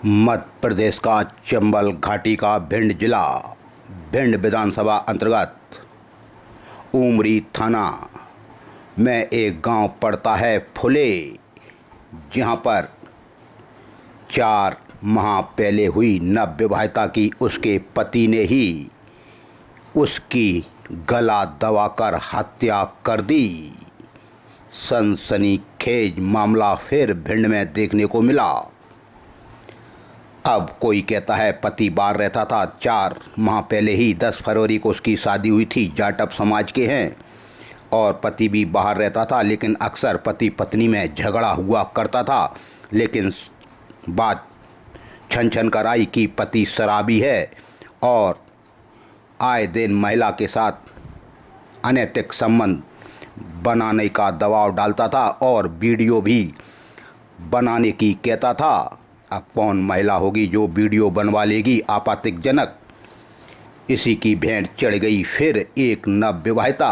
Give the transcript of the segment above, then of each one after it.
मध्य प्रदेश का चंबल घाटी का भिंड जिला भिंड विधानसभा अंतर्गत उमरी थाना में एक गांव पड़ता है फुले, जहां पर 4 माह पहले हुई नवविवाहिता की उसके पति ने ही उसकी गला दबाकर हत्या कर दी। सनसनीखेज मामला फिर भिंड में देखने को मिला। अब कोई कहता है पति बाहर रहता था। 4 माह पहले ही 10 फरवरी को उसकी शादी हुई थी। जाटव समाज के हैं और पति भी बाहर रहता था, लेकिन अक्सर पति पत्नी में झगड़ा हुआ करता था। लेकिन बात छन छन कर आई कि पति शराबी है और आए दिन महिला के साथ अनैतिक संबंध बनाने का दबाव डालता था और वीडियो भी बनाने की कहता था। अब कौन महिला होगी जो वीडियो बनवा लेगी आपत्तिजनक। इसी की भेंट चढ़ गई फिर एक नवविवाहिता।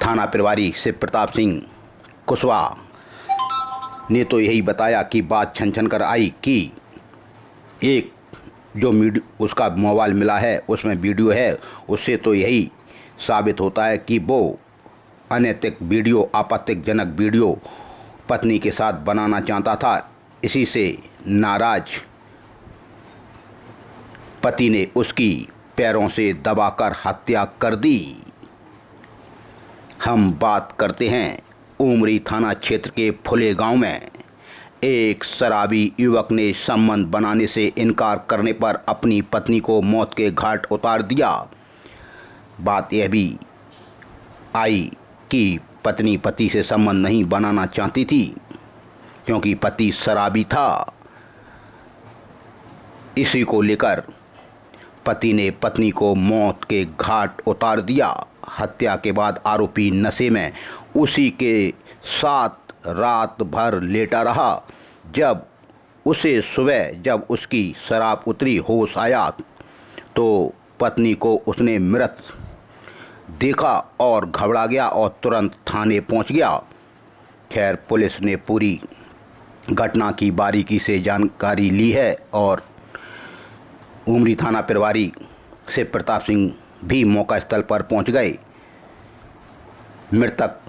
थाना प्रभारी शिव प्रताप सिंह कुशवाहा ने तो यही बताया कि बात छन छन कर आई कि एक जो उसका मोबाइल मिला है उसमें वीडियो है, उससे तो यही साबित होता है कि वो अनैतिक वीडियो, आपत्तिजनक वीडियो पत्नी के साथ बनाना चाहता था। इसी से नाराज पति ने उसकी पैरों से दबाकर हत्या कर दी। हम बात करते हैं उमरी थाना क्षेत्र के फुले गांव में एक शराबी युवक ने संबंध बनाने से इनकार करने पर अपनी पत्नी को मौत के घाट उतार दिया। बात यह भी आई कि पत्नी पति से संबंध नहीं बनाना चाहती थी क्योंकि पति शराबी था। इसी को लेकर पति ने पत्नी को मौत के घाट उतार दिया। हत्या के बाद आरोपी नशे में उसी के साथ रात भर लेटा रहा। जब उसे सुबह जब उसकी शराब उतरी, होश आया तो पत्नी को उसने मृत देखा और घबरा गया और तुरंत थाने पहुंच गया। खैर, पुलिस ने पूरी घटना की बारीकी से जानकारी ली है और उमरी थाना प्रभारी शिव प्रताप सिंह भी मौका स्थल पर पहुंच गए। मृतक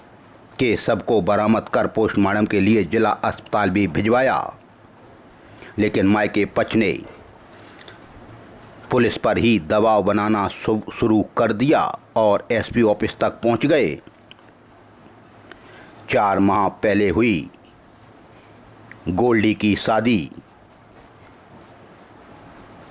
के शव को बरामद कर पोस्टमार्टम के लिए जिला अस्पताल भी भिजवाया, लेकिन मायके पक्ष ने पुलिस पर ही दबाव बनाना शुरू कर दिया और एसपी ऑफिस तक पहुंच गए। 4 माह पहले हुई गोल्डी की शादी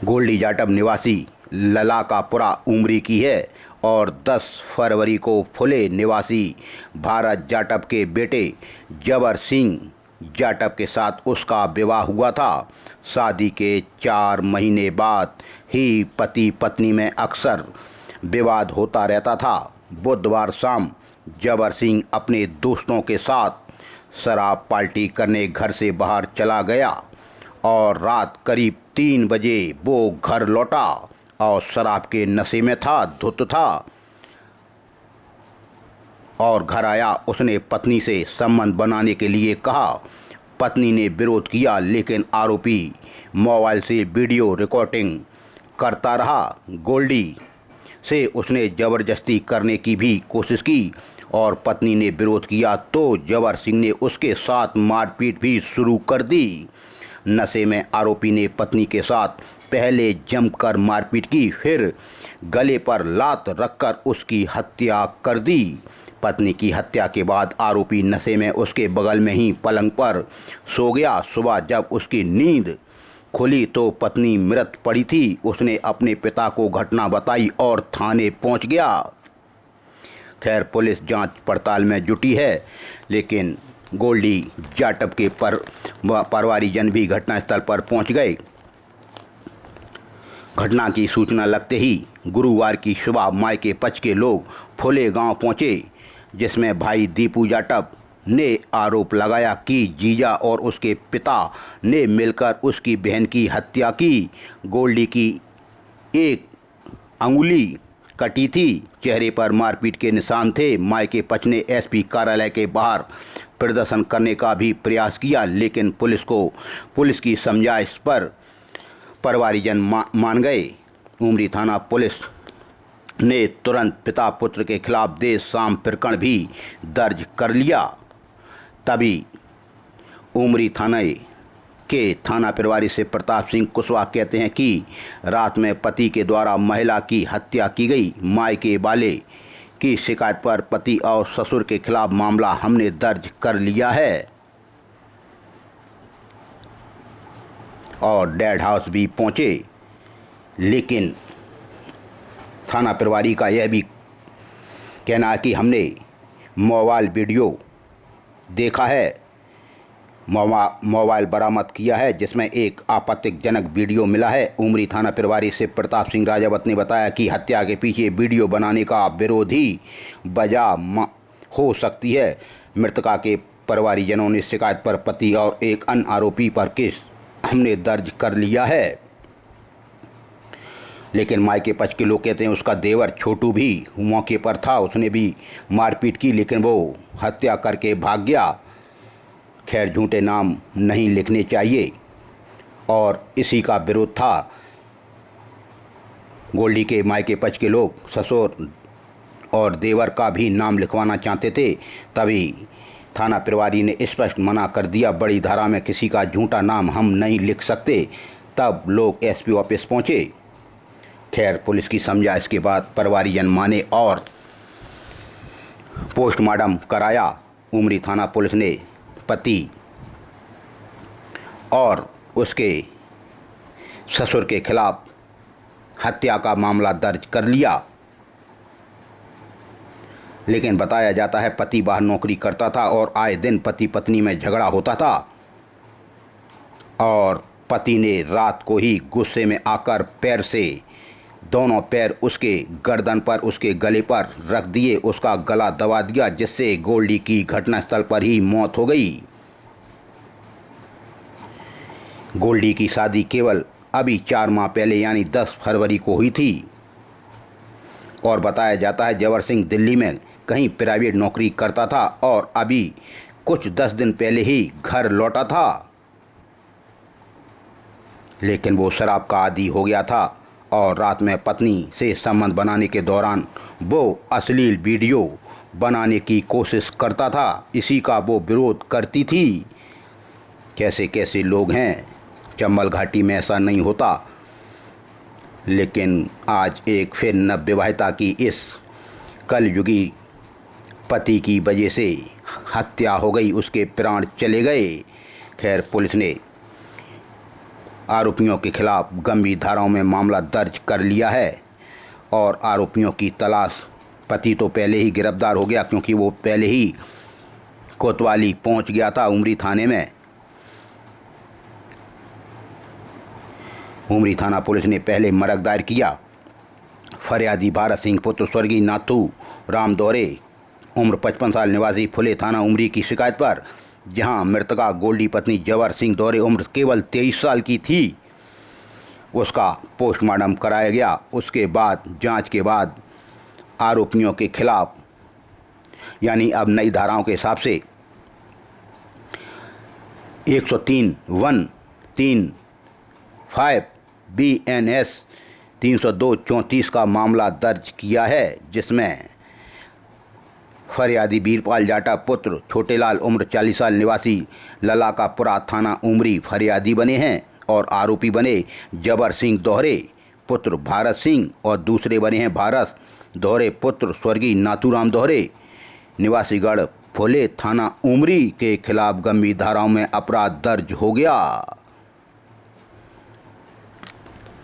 गोल्डी जाटव निवासी ललाकापुरा उमरी की है और 10 फरवरी को फुले निवासी भारत जाटव के बेटे जबर सिंह जाटव के साथ उसका विवाह हुआ था। शादी के 4 महीने बाद ही पति पत्नी में अक्सर विवाद होता रहता था। बुधवार शाम जबर सिंह अपने दोस्तों के साथ शराब पार्टी करने घर से बाहर चला गया और रात करीब 3 बजे वो घर लौटा और शराब के नशे में था, धुत था और घर आया। उसने पत्नी से संबंध बनाने के लिए कहा। पत्नी ने विरोध किया, लेकिन आरोपी मोबाइल से वीडियो रिकॉर्डिंग करता रहा। गोल्डी से उसने ज़बरदस्ती करने की भी कोशिश की और पत्नी ने विरोध किया तो जबर सिंह ने उसके साथ मारपीट भी शुरू कर दी। नशे में आरोपी ने पत्नी के साथ पहले जमकर मारपीट की, फिर गले पर लात रखकर उसकी हत्या कर दी। पत्नी की हत्या के बाद आरोपी नशे में उसके बगल में ही पलंग पर सो गया। सुबह जब उसकी नींद खुली तो पत्नी मृत पड़ी थी। उसने अपने पिता को घटना बताई और थाने पहुंच गया। खैर, पुलिस जांच पड़ताल में जुटी है, लेकिन गोल्डी जाटव के परिवारीजन भी घटनास्थल पर पहुंच गए। घटना की सूचना लगते ही गुरुवार की सुबह मायके पक्ष के लोग फुले गांव पहुंचे, जिसमें भाई दीपू जाटव ने आरोप लगाया कि जीजा और उसके पिता ने मिलकर उसकी बहन की हत्या की। गोल्डी की एक अंगुली कटी थी। चेहरे पर मारपीट के निशान थे। मायके पक्ष ने एसपी कार्यालय के बाहर प्रदर्शन करने का भी प्रयास किया, लेकिन पुलिस की समझाइश पर परिवारजन मान गए। उमरी थाना पुलिस ने तुरंत पिता पुत्र के खिलाफ देर शाम प्रकरण भी दर्ज कर लिया। तभी उमरी थाने के थाना प्रभारी से प्रताप सिंह कुशवाहा कहते हैं कि रात में पति के द्वारा महिला की हत्या की गई। मायके वाले की शिकायत पर पति और ससुर के खिलाफ मामला हमने दर्ज कर लिया है और डेड हाउस भी पहुंचे, लेकिन थाना प्रभारी का यह भी कहना है कि हमने मोबाइल वीडियो देखा है, मोबाइल बरामद किया है जिसमें एक आपत्तिजनक वीडियो मिला है। उमरी थाना प्रभारी से प्रताप सिंह राजावत ने बताया कि हत्या के पीछे वीडियो बनाने का विरोध ही वजह हो सकती है। मृतका के परिवारजनों ने शिकायत पर पति और एक अन्य आरोपी पर केस हमने दर्ज कर लिया है, लेकिन मायके पक्ष के लोग कहते हैं उसका देवर छोटू भी मौके पर था, उसने भी मारपीट की, लेकिन वो हत्या करके भाग गया। खैर, झूठे नाम नहीं लिखने चाहिए और इसी का विरोध था। गोल्डी के मायके पक्ष के लोग ससुर और देवर का भी नाम लिखवाना चाहते थे, तभी थाना प्रभारी ने स्पष्ट मना कर दिया, बड़ी धारा में किसी का झूठा नाम हम नहीं लिख सकते। तब लोग एसपी ऑफिस पहुंचे। खैर, पुलिस की समझाइश के बाद परिवारजन माने और पोस्टमार्टम कराया। उमरी थाना पुलिस ने पति और उसके ससुर के खिलाफ हत्या का मामला दर्ज कर लिया, लेकिन बताया जाता है पति बाहर नौकरी करता था और आए दिन पति पत्नी में झगड़ा होता था और पति ने रात को ही गुस्से में आकर पैर से दोनों पैर उसके गर्दन पर, उसके गले पर रख दिए, उसका गला दबा दिया, जिससे गोल्डी की घटनास्थल पर ही मौत हो गई। गोल्डी की शादी केवल अभी 4 माह पहले यानी 10 फरवरी को हुई थी और बताया जाता है जबर सिंह दिल्ली में कहीं प्राइवेट नौकरी करता था और अभी कुछ 10 दिन पहले ही घर लौटा था, लेकिन वो शराब का आदी हो गया था और रात में पत्नी से संबंध बनाने के दौरान वो अश्लील वीडियो बनाने की कोशिश करता था। इसी का वो विरोध करती थी। कैसे कैसे लोग हैं, चंबल घाटी में ऐसा नहीं होता, लेकिन आज एक फिर नवविवाहिता की इस कलयुगी पति की वजह से हत्या हो गई, उसके प्राण चले गए। खैर, पुलिस ने आरोपियों के खिलाफ गंभीर धाराओं में मामला दर्ज कर लिया है और आरोपियों की तलाश, पति तो पहले ही गिरफ्तार हो गया क्योंकि वो पहले ही कोतवाली पहुंच गया था उमरी थाने में। उमरी थाना पुलिस ने पहले मरग दायर किया। फरियादी भारत सिंह पुत्र स्वर्गीय नाथू राम दौरे उम्र 55 साल निवासी फुले थाना उमरी की शिकायत पर, जहां मृतका गोल्डी पत्नी जबर सिंह दौरे उम्र केवल 23 साल की थी, उसका पोस्टमार्टम कराया गया। उसके बाद जांच के बाद आरोपियों के खिलाफ यानी अब नई धाराओं के हिसाब से 103(1)(3)(5) BNS 302(34) का मामला दर्ज किया है, जिसमें फरियादी वीरपाल जाटा पुत्र छोटेलाल उम्र 40 साल निवासी ललाकापुरा थाना उमरी फरियादी बने हैं और आरोपी बने जबर सिंह दोहरे पुत्र भारत सिंह और दूसरे बने हैं भारत दोहरे पुत्र स्वर्गीय नाथूराम दोहरे निवासीगढ़ फुले थाना उमरी के खिलाफ गंभीर धाराओं में अपराध दर्ज हो गया।